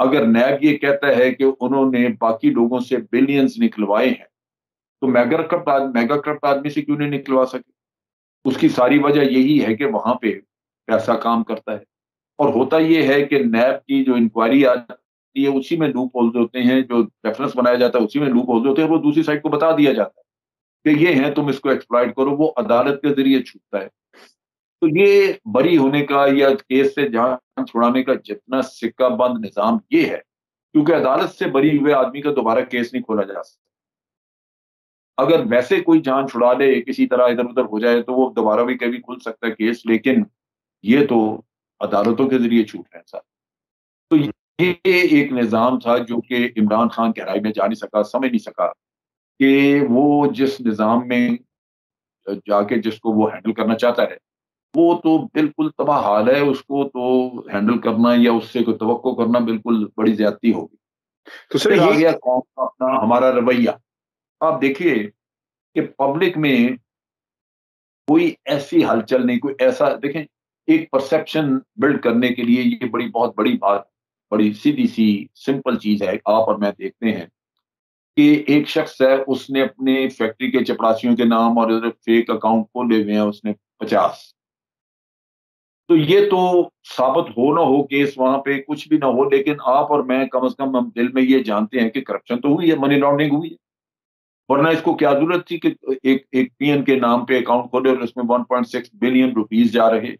اگر نیب یہ کہتا ہے کہ انہوں نے باقی لوگوں سے بلینز نکلوائے ہیں تو میگا کرپٹ آدمی سے کیوں نہیں نکلوا سکے؟ اس کی ساری وجہ یہی ہے کہ وہاں پہ پیسہ کام کرتا ہے. اور ہوتا یہ ہے کہ نیب کی جو انکوائری آتی ہے اسی میں لوپ ہولز ہوتے ہیں، جو ریفرنس بنایا جاتا ہے اسی میں لوپ ہولز ہوتے ہیں، اور وہ دوسری سائڈ کو بتا دیا جاتا ہے کہ یہ ہیں، تم اس کو ایکسپلائٹ کرو. وہ عدالت کے ذریعے چھوٹتا ہے. تو یہ بری ہونے کا یا کیس سے جان چھڑانے کا جتنا سکہ بند نظام یہ ہے، کیونکہ عدالت سے بری ہوئے آدمی کا دوبارہ کیس نہیں کھولا جا سکتا. اگر ویسے کوئی جان چھڑا لے کسی طرح ادھر ادھر ہو جائے تو وہ دوبارہ بھی کبھی کھل سکتا ہے کیس، لیکن یہ تو عدالتوں کے ذریعے چھوٹ رہے ہیں سر. تو یہ ایک نظام تھا جو کہ عمران خان گہرائی میں جا نہیں سکا، سمجھ نہیں سکا کہ وہ جس نظام میں جا کے جس کو وہ ہینڈل کرنا چاہتا ہے وہ تو بالکل تباہ حال ہے، اس کو تو ہینڈل کرنا یا اس سے کوئی توقع کرنا بالکل بڑی زیادتی ہوگی. تو سر پھر آ یہ گیا قوم کا اپنا ہمارا رویہ. آپ دیکھیے کہ پبلک میں کوئی ایسی ہلچل نہیں، کوئی ایسا، دیکھیں ایک پرسپشن بلڈ کرنے کے لیے یہ بہت بڑی بات، بڑی سیدھی سی سمپل چیز ہے. آپ اور میں دیکھتے ہیں کہ ایک شخص ہے، اس نے اپنے فیکٹری کے چپڑاسیوں کے نام اور فیک اکاؤنٹ کھولے ہوئے ہیں، اس نے 50. تو یہ تو ثابت ہو نہ ہو کیس وہاں پہ کچھ بھی نہ ہو، لیکن آپ اور میں کم از کم ہم دل میں یہ جانتے ہیں کہ کرپشن تو ہوئی ہے، منی لانڈرنگ ہوئی ہے. ورنہ اس کو کیا ضرورت تھی کہ ایک پی این کے نام پہ اکاؤنٹ کھولے اور اس میں 1.6 بلین روپیز جا رہے،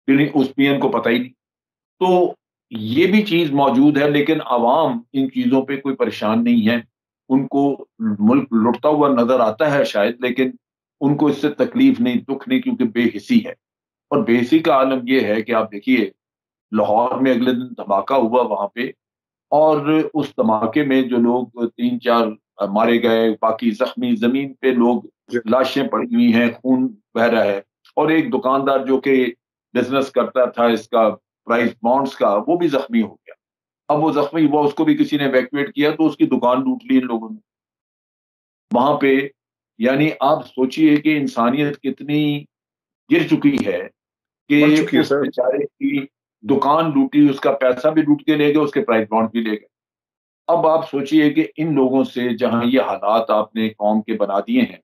اس پی این کو پتہ ہی نہیں. تو یہ بھی چیز موجود ہے، لیکن عوام ان چیزوں پہ کوئی پریشان نہیں ہے. ان کو ملک لٹتا ہوا نظر آتا ہے شاید، لیکن ان کو اس سے تکلیف نہیں، دکھ نہیں، کیونکہ بے حسی ہے. اور بے حسی کا عالم یہ ہے کہ آپ دیکھیے لاہور میں اگلے دن دھماکہ ہوا وہاں پہ، اور اس دھماکے میں جو لوگ 3-4 مارے گئے، باقی زخمی، زمین پہ لوگ لاشیں پڑی ہوئی ہیں، خون بہ رہا ہے. اور ایک دکاندار جو کہ بزنس کرتا تھا اس کا پرائز بانڈز کا، وہ بھی زخمی ہو گیا. اب وہ زخمی ہوا، اس کو بھی کسی نے ایویکویٹ کیا تو اس کی دکان لوٹ لی ان لوگوں نے وہاں پہ. یعنی آپ سوچئے کہ انسانیت کتنی گر چکی ہے کہ بڑھ چکی ہے اس سر. بیچارے کی دکان لوٹی، اس کا پیسہ بھی لوٹ کے لے گئے، اس کے پرائز بانڈ بھی لے گئے. اب آپ سوچئے کہ ان لوگوں سے جہاں یہ حالات آپ نے قوم کے بنا دیے ہیں،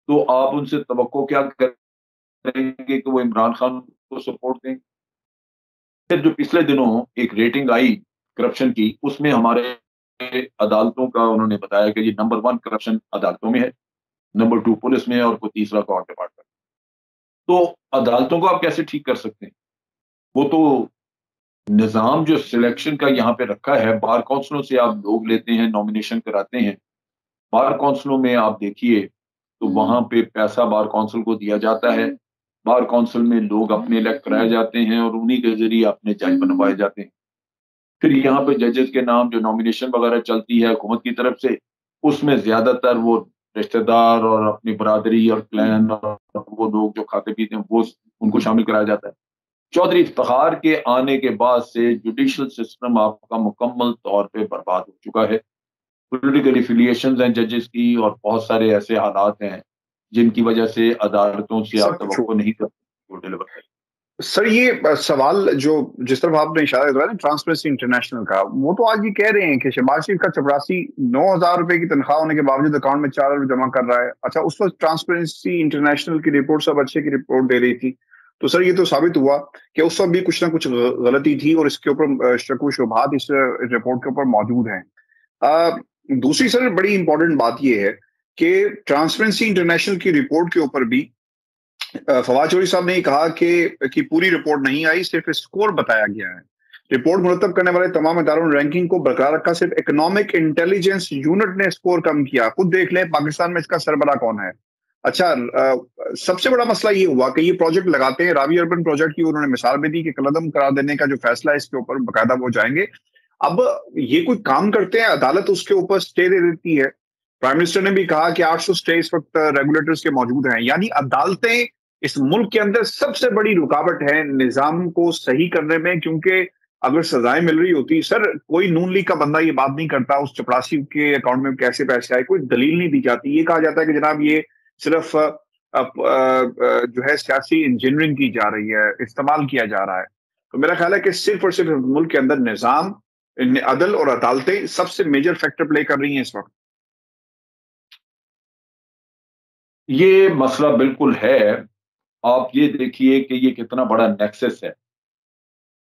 تو آپ ان سے توقع کیا کریں گے کہ وہ عمران خان کو سپورٹ دیں گے؟ پھر جو پچھلے دنوں ایک ریٹنگ آئی کرپشن کی، اس میں ہمارے عدالتوں کا انہوں نے بتایا کہ یہ نمبر 1 کرپشن عدالتوں میں ہے، نمبر 2 پولیس میں ہے، اور کوئی تیسرا کورٹ ڈپارٹمنٹ. تو عدالتوں کو آپ کیسے ٹھیک کر سکتے ہیں؟ وہ تو نظام جو سلیکشن کا یہاں پہ رکھا ہے، بار کونسلوں سے آپ لوگ لیتے ہیں، نامینیشن کراتے ہیں. بار کونسلوں میں آپ دیکھیے تو وہاں پہ پیسہ بار کونسل کو دیا جاتا ہے. بار کونسل میں لوگ اپنے الیکٹ کرائے جاتے ہیں اور انہی کے ذریعے اپنے جج بنوائے جاتے ہیں. پھر یہاں پہ ججز کے نام جو نامینیشن وغیرہ چلتی ہے حکومت کی طرف سے، اس میں زیادہ تر وہ رشتہ دار اور اپنی برادری اور کلین اور وہ لوگ جو کھاتے پیتے ہیں وہ ان کو شامل کرایا جاتا ہے. چودھری افتخار کے آنے کے بعد سے جوڈیشل سسٹم آپ کا مکمل طور پہ برباد ہو چکا ہے. پولیٹیکل ایفیلیشنز ہیں ججز کی، اور بہت سارے ایسے حالات ہیں جن کی وجہ سے عدالتوں سے آپ سب کچھ توقع نہیں کر سکتے وہ ڈیلیور کریں. سر یہ سوال جو جس طرف آپ نے اشارہ کیا نا ٹرانسپیرنسی انٹرنیشنل کا، وہ تو آج یہ کہہ رہے ہیں کہ شہباز شریف کا چپراسی 9,000 روپے کی تنخواہ ہونے کے باوجود اکاؤنٹ میں 4 ارب جمع کر رہا ہے. اچھا، اس وقت ٹرانسپیرنسی انٹرنیشنل کی رپورٹ سب اچھے کی رپورٹ دے رہی تھی. تو سر یہ تو ثابت ہوا کہ اس وقت بھی کچھ نہ کچھ غلطی تھی، اور اس کے اوپر شک و شبہات اس رپورٹ کے اوپر موجود ہیں. دوسری سر بڑی امپورٹنٹ بات یہ ہے کہ ٹرانسپیرنسی انٹرنیشنل کی رپورٹ کے اوپر بھی فواد چودھری صاحب نے یہ کہا کہ پوری رپورٹ نہیں آئی، صرف اسکور بتایا گیا ہے. رپورٹ مرتب کرنے والے تمام اداروں نے رینکنگ کو برقرار رکھا، صرف اکنامک انٹیلیجنس یونٹ نے اسکور کم کیا. خود دیکھ لیں پاکستان میں اس کا سربراہ کون ہے. اچھا، سب سے بڑا مسئلہ یہ ہوا کہ یہ پروجیکٹ لگاتے ہیں، راوی اربن پروجیکٹ کی انہوں نے مثال بھی دی کہ قلعدم قرار دینے کا جو فیصلہ ہے اس کے اوپر باقاعدہ وہ جائیں گے. اب یہ کوئی کام کرتے ہیں، عدالت اس کے اوپر سٹے دے دیتی ہے. پرائم منسٹر نے بھی کہا کہ 800 سٹے اس وقت ریگولیٹرز کے موجود ہیں. یعنی عدالتیں اس ملک کے اندر سب سے بڑی رکاوٹ ہے نظام کو صحیح کرنے میں، کیونکہ اگر سزائیں مل رہی ہوتی، سر کوئی نون لیگ کا بندہ یہ بات نہیں کرتا اس چپڑاسی کے اکاؤنٹ میں کیسے پیسے آئے، کوئی دلیل نہیں دی جاتی. یہ کہا جاتا ہے کہ جناب یہ صرف جو ہے سیاسی انجینئرنگ کی جا رہی ہے، استعمال کیا جا رہا ہے. تو میرا خیال ہے کہ صرف اور صرف ملک کے اندر نظام عدل اور عدالتیں سب سے میجر فیکٹر پلے کر رہی ہیں اس وقت؟ یہ مسئلہ بالکل ہے. آپ یہ دیکھیے کہ یہ کتنا بڑا نیکسس ہے.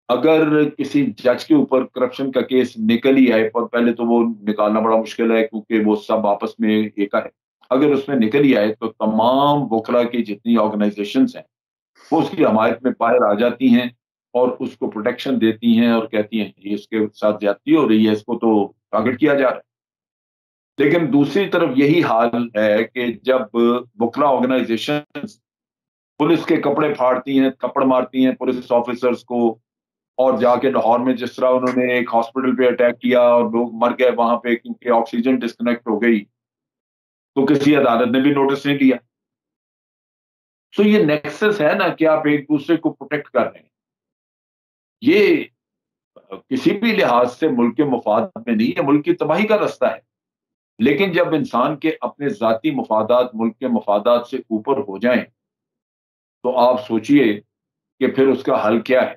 اگر کسی جج کے اوپر کرپشن کا کیس نکل ہی آئے، پر پہلے تو وہ نکالنا بڑا مشکل ہے کیونکہ وہ سب آپس میں ایک ہے. اگر اس میں نکل ہی آئے تو تمام وکلا کی جتنی آرگنائزیشنز ہیں وہ اس کی حمایت میں باہر آ جاتی ہیں اور اس کو پروٹیکشن دیتی ہیں اور کہتی ہیں یہ اس کے ساتھ زیادتی ہو رہی ہے، اس کو تو ٹارگٹ کیا جا رہا ہے. لیکن دوسری طرف یہی حال ہے کہ جب وکلا آرگنائزیشن پولیس کے کپڑے پھاڑتی ہیں، تھپڑ مارتی ہیں پولیس آفیسرز کو، اور جا کے لاہور میں جس طرح انہوں نے ایک ہاسپٹل پہ اٹیک کیا اور لوگ مر گئے وہاں پہ کیونکہ آکسیجن ڈسکنیکٹ ہو گئی، تو کسی عدالت نے بھی نوٹس نہیں دیا. تو یہ نیکسس ہے نا کہ آپ ایک دوسرے کو پروٹیکٹ کر رہے ہیں. یہ کسی بھی لحاظ سے ملک کے مفاد میں نہیں ہے، ملک کی تباہی کا راستہ ہے. لیکن جب انسان کے اپنے ذاتی مفادات ملک کے مفادات سے اوپر ہو جائیں تو آپ سوچئے کہ پھر اس کا حل کیا ہے.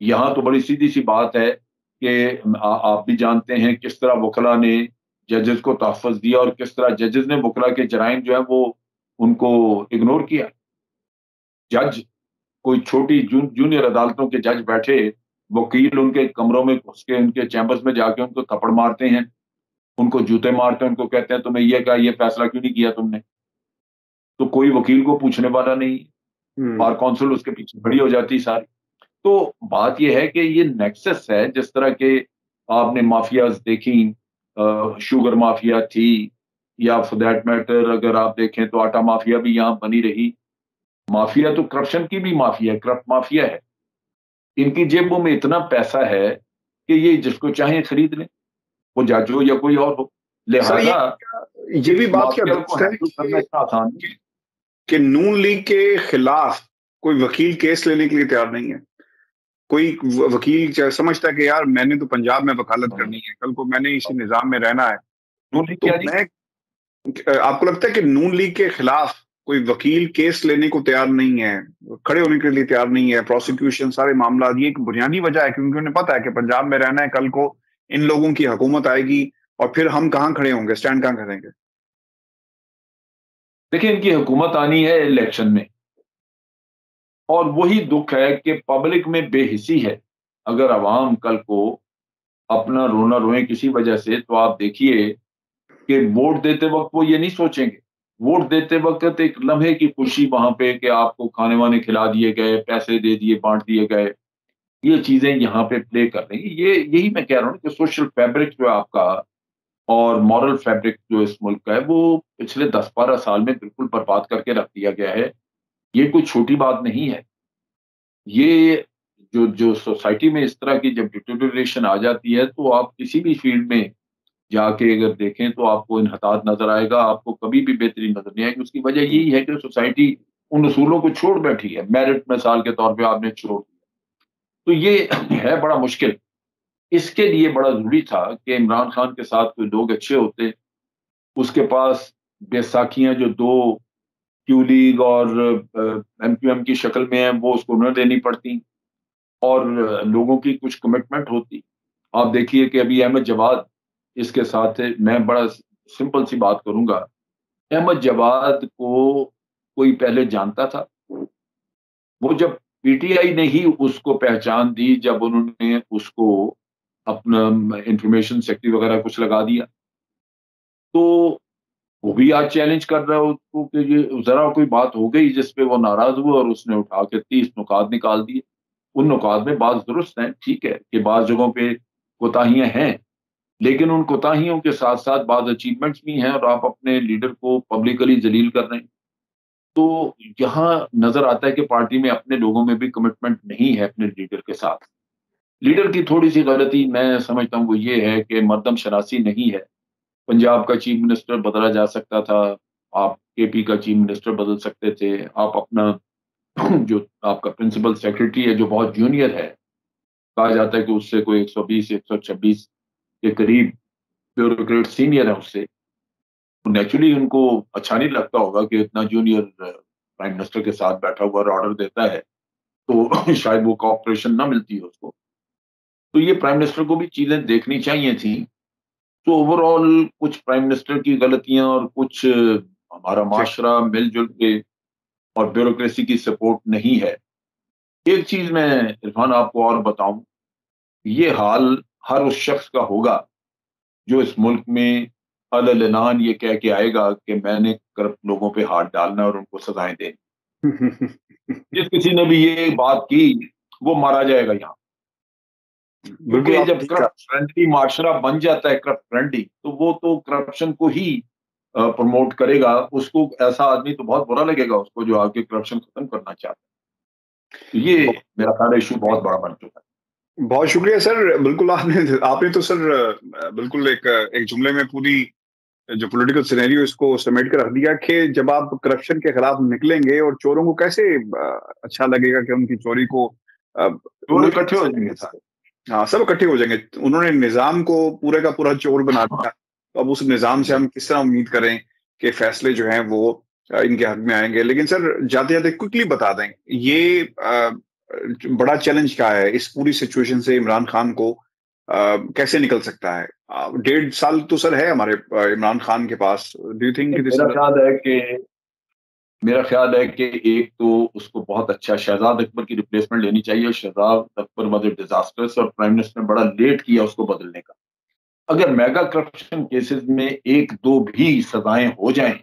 یہاں تو بڑی سیدھی سی بات ہے کہ آپ بھی جانتے ہیں کس طرح وکلا نے ججز کو تحفظ دیا اور کس طرح ججز نے وکلا کے جرائم جو ہے وہ ان کو اگنور کیا. جج کوئی چھوٹی جونیئر عدالتوں کے جج بیٹھے، وکیل ان کے کمروں میں گھس کے ان کے چیمبرز میں جا کے ان کو تھپڑ مارتے ہیں، ان کو جوتے مارتے ہیں، ان کو کہتے ہیں تمہیں یہ کہا، یہ فیصلہ کیوں نہیں کیا تم نے. تو کوئی وکیل کو پوچھنے والا نہیں، بار کونسل اس کے پیچھے کھڑی ہو جاتی ساری. تو بات یہ ہے کہ یہ نیکسس ہے. جس طرح کے آپ نے مافیاز دیکھی، شوگر مافیا تھی، یا فور دیٹ میٹر اگر آپ دیکھیں تو آٹا مافیا بھی یہاں بنی رہی. مافیا تو کرپشن کی بھی مافیا ہے، کرپٹ مافیا ہے. ان کی جیبوں میں اتنا پیسہ ہے کہ یہ جس کو چاہیں خرید لیں، وہ جج ہو یا کوئی اور ہو. سر لہذا یہ بھی اس بات کیا مافیا کو درست ہے ہینڈل کرنا اتنا آسان نہیں ہے. کہ نون لیگ کے خلاف کوئی وکیل کیس لینے کے لیے تیار نہیں ہے؟ کوئی وکیل سمجھتا ہے کہ یار میں نے تو پنجاب میں وکالت کرنی ہے، کل کو میں نے اسی نظام میں رہنا ہے. نون لیگ تو کیا جی؟ میں آپ کو لگتا ہے کہ نون لیگ کے خلاف کوئی وکیل کیس لینے کو تیار نہیں ہے، کھڑے ہونے کے لیے تیار نہیں ہے، پروسیکیوشن سارے معاملات؟ یہ ایک بنیادی وجہ ہے کیونکہ انہیں پتا ہے کہ پنجاب میں رہنا ہے، کل کو ان لوگوں کی حکومت آئے گی اور پھر ہم کہاں کھڑے ہوں گے، سٹینڈ کہاں کریں گے؟ دیکھیں ان کی حکومت آنی ہے الیکشن میں، اور وہی دکھ ہے کہ پبلک میں بے حسی ہے. اگر عوام کل کو اپنا رونا روئیں کسی وجہ سے تو آپ دیکھیے کہ ووٹ دیتے وقت وہ یہ نہیں سوچیں گے. ووٹ دیتے وقت ایک لمحے کی خوشی وہاں پہ کہ آپ کو کھانے وانے کھلا دیے گئے، پیسے دے دیے، بانٹ دیے گئے، یہ چیزیں یہاں پہ پلے کر رہی ہیں. یہی میں کہہ رہا ہوں کہ سوشل فیبرک جو ہے آپ کا اور مورل فیبرک جو اس ملک کا ہے وہ پچھلے 10-12 سال میں بالکل برباد کر کے رکھ دیا گیا ہے. یہ کوئی چھوٹی بات نہیں ہے. یہ جو سوسائٹی میں اس طرح کی جب ڈیٹیریشن آ جاتی ہے تو آپ کسی بھی فیلڈ میں جا کے اگر دیکھیں تو آپ کو انحطاط نظر آئے گا، آپ کو کبھی بھی بہتری نظر نہیں آئے گی. اس کی وجہ یہی ہے کہ سوسائٹی ان اصولوں کو چھوڑ بیٹھی ہے. میرٹ مثال کے طور پہ آپ نے چھوڑ دیا، تو یہ ہے بڑا مشکل. اس کے لیے بڑا ضروری تھا کہ عمران خان کے ساتھ کوئی لوگ اچھے ہوتے. اس کے پاس بیساکھیاں جو دو کیو لیگ اور ایم کیو ایم کی شکل میں ہیں وہ اس کو نہ دینی پڑتی، اور لوگوں کی کچھ کمٹمنٹ ہوتی. آپ دیکھیے کہ ابھی احمد جواد اس کے ساتھ ہے. میں بڑا سمپل سی بات کروں گا، احمد جواد کو کوئی پہلے جانتا تھا؟ وہ جب پی ٹی آئی نے ہی اس کو پہچان دی جب انہوں نے اس کو اپنا انفارمیشن سیکٹری وغیرہ کچھ لگا دیا، تو وہ بھی آج چیلنج کر رہا ہے اس کو کہ یہ ذرا کوئی بات ہو گئی جس پہ وہ ناراض ہوئے اور اس نے اٹھا کے 30 نکات نکال دیے. ان نکات میں بعض درست ہیں، ٹھیک ہے کہ بعض جگہوں پہ کوتاہیاں ہیں، لیکن ان کوتاہیوں کے ساتھ ساتھ بعض اچیومنٹس بھی ہیں اور آپ اپنے لیڈر کو پبلکلی ذلیل کر رہے ہیں. تو یہاں نظر آتا ہے کہ پارٹی میں اپنے لوگوں میں بھی کمٹمنٹ نہیں ہے اپنے لیڈر کے ساتھ. لیڈر کی تھوڑی سی غلطی میں سمجھتا ہوں وہ یہ ہے کہ مردم شناسی نہیں ہے. پنجاب کا چیف منسٹر بدلا جا سکتا تھا، آپ کے پی کا چیف منسٹر بدل سکتے تھے، آپ اپنا جو آپ کا پرنسپل سیکرٹری ہے جو بہت جونیئر ہے، کہا جاتا ہے کہ اس سے کوئی 120 126 کے قریب بیوروکریٹ سینئر ہے اس سے، نیچرلی ان کو اچھا نہیں لگتا ہوگا کہ اتنا جونیئر پرائم منسٹر کے ساتھ بیٹھا ہوا اور آرڈر دیتا ہے، تو شاید وہ کوآپریشن نہ ملتی ہے اس کو. تو یہ پرائم منسٹر کو بھی چیزیں دیکھنی چاہیے تھیں. تو اوور آل کچھ پرائم منسٹر کی غلطیاں اور کچھ ہمارا معاشرہ مل جل کے اور بیوروکریسی کی سپورٹ نہیں ہے. ایک چیز میں عرفان آپ کو اور بتاؤں, یہ حال ہر اس شخص کا ہوگا جو اس ملک میں اعلان یہ کہہ کے آئے گا کہ میں نے کرپٹ لوگوں پہ ہاتھ ڈالنا اور ان کو سزائیں دینی. جس کسی نے بھی یہ بات کی وہ مارا جائے گا یہاں, کیونکہ جب کرپٹ فرینڈلی معاشرہ بن جاتا ہے کرپٹ فرینڈلی, تو وہ تو کرپشن کو ہی پروموٹ کرے گا. اس کو ایسا آدمی تو بہت برا لگے گا اس کو جو آگے کرپشن ختم کرنا چاہتا ہے. یہ میرا خیال ایشو بہت بڑا بن چکا ہے. بہت شکریہ سر. بالکل آپ نے تو سر بالکل ایک جملے میں پوری جو پولیٹیکل سینیریو اس کو سمیٹ کر رکھ دیا کہ جب آپ کرپشن کے خلاف نکلیں گے اور چوروں کو کیسے اچھا لگے گا کہ ان کی چوری کو چور اکٹھے ہو جائیں گے سر. ہاں, سب اکٹھے ہو جائیں گے. انہوں نے نظام کو پورے کا پورا چور بنا دیا. اب اس نظام سے ہم کس طرح امید کریں کہ فیصلے جو ہیں وہ ان کے حق میں آئیں گے. لیکن سر جاتے جاتے کوئکلی بتا دیں, یہ بڑا چیلنج کیا ہے اس پوری سچویشن سے عمران خان کو کیسے نکل سکتا ہے؟ 1.5 سال تو سر ہے ہمارے عمران خان کے پاس. ڈو یو تھنک میرا خیال ہے کہ ایک تو اس کو بہت اچھا شہزاد اکبر کی ریپلیسمنٹ لینی چاہیے. شہزاد اکبر واز اے ڈیزاسٹرس اور پرائم منسٹر نے بڑا لیٹ کیا اس کو بدلنے کا. اگر میگا کرپشن کیسز میں 1-2 بھی سزائیں ہو جائیں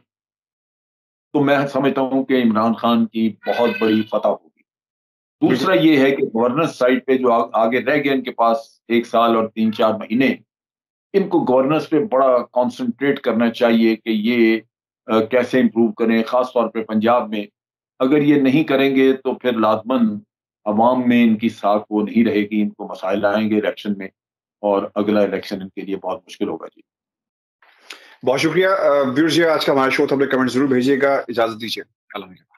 تو میں سمجھتا ہوں کہ عمران خان کی بہت بڑی فتح ہوگی. دوسرا یہ ہے کہ گورننس سائڈ پہ جو آگے رہ گئے ان کے پاس 1 سال اور 3-4 مہینے, ان کو گورننس پہ بڑا کانسنٹریٹ کرنا چاہیے کہ یہ کیسے امپروو کریں, خاص طور پہ پنجاب میں. اگر یہ نہیں کریں گے تو پھر لازماً عوام میں ان کی ساکھ وہ نہیں رہے گی, ان کو مسائل آئیں گے الیکشن میں, اور اگلا الیکشن ان کے لیے بہت مشکل ہوگا. جی بہت شکریہ. ویورز, آج کا ہمارا شو تھا, اپنے کمنٹ ضرور بھیجیے گا. اجازت دیجیے. اللہ حافظ.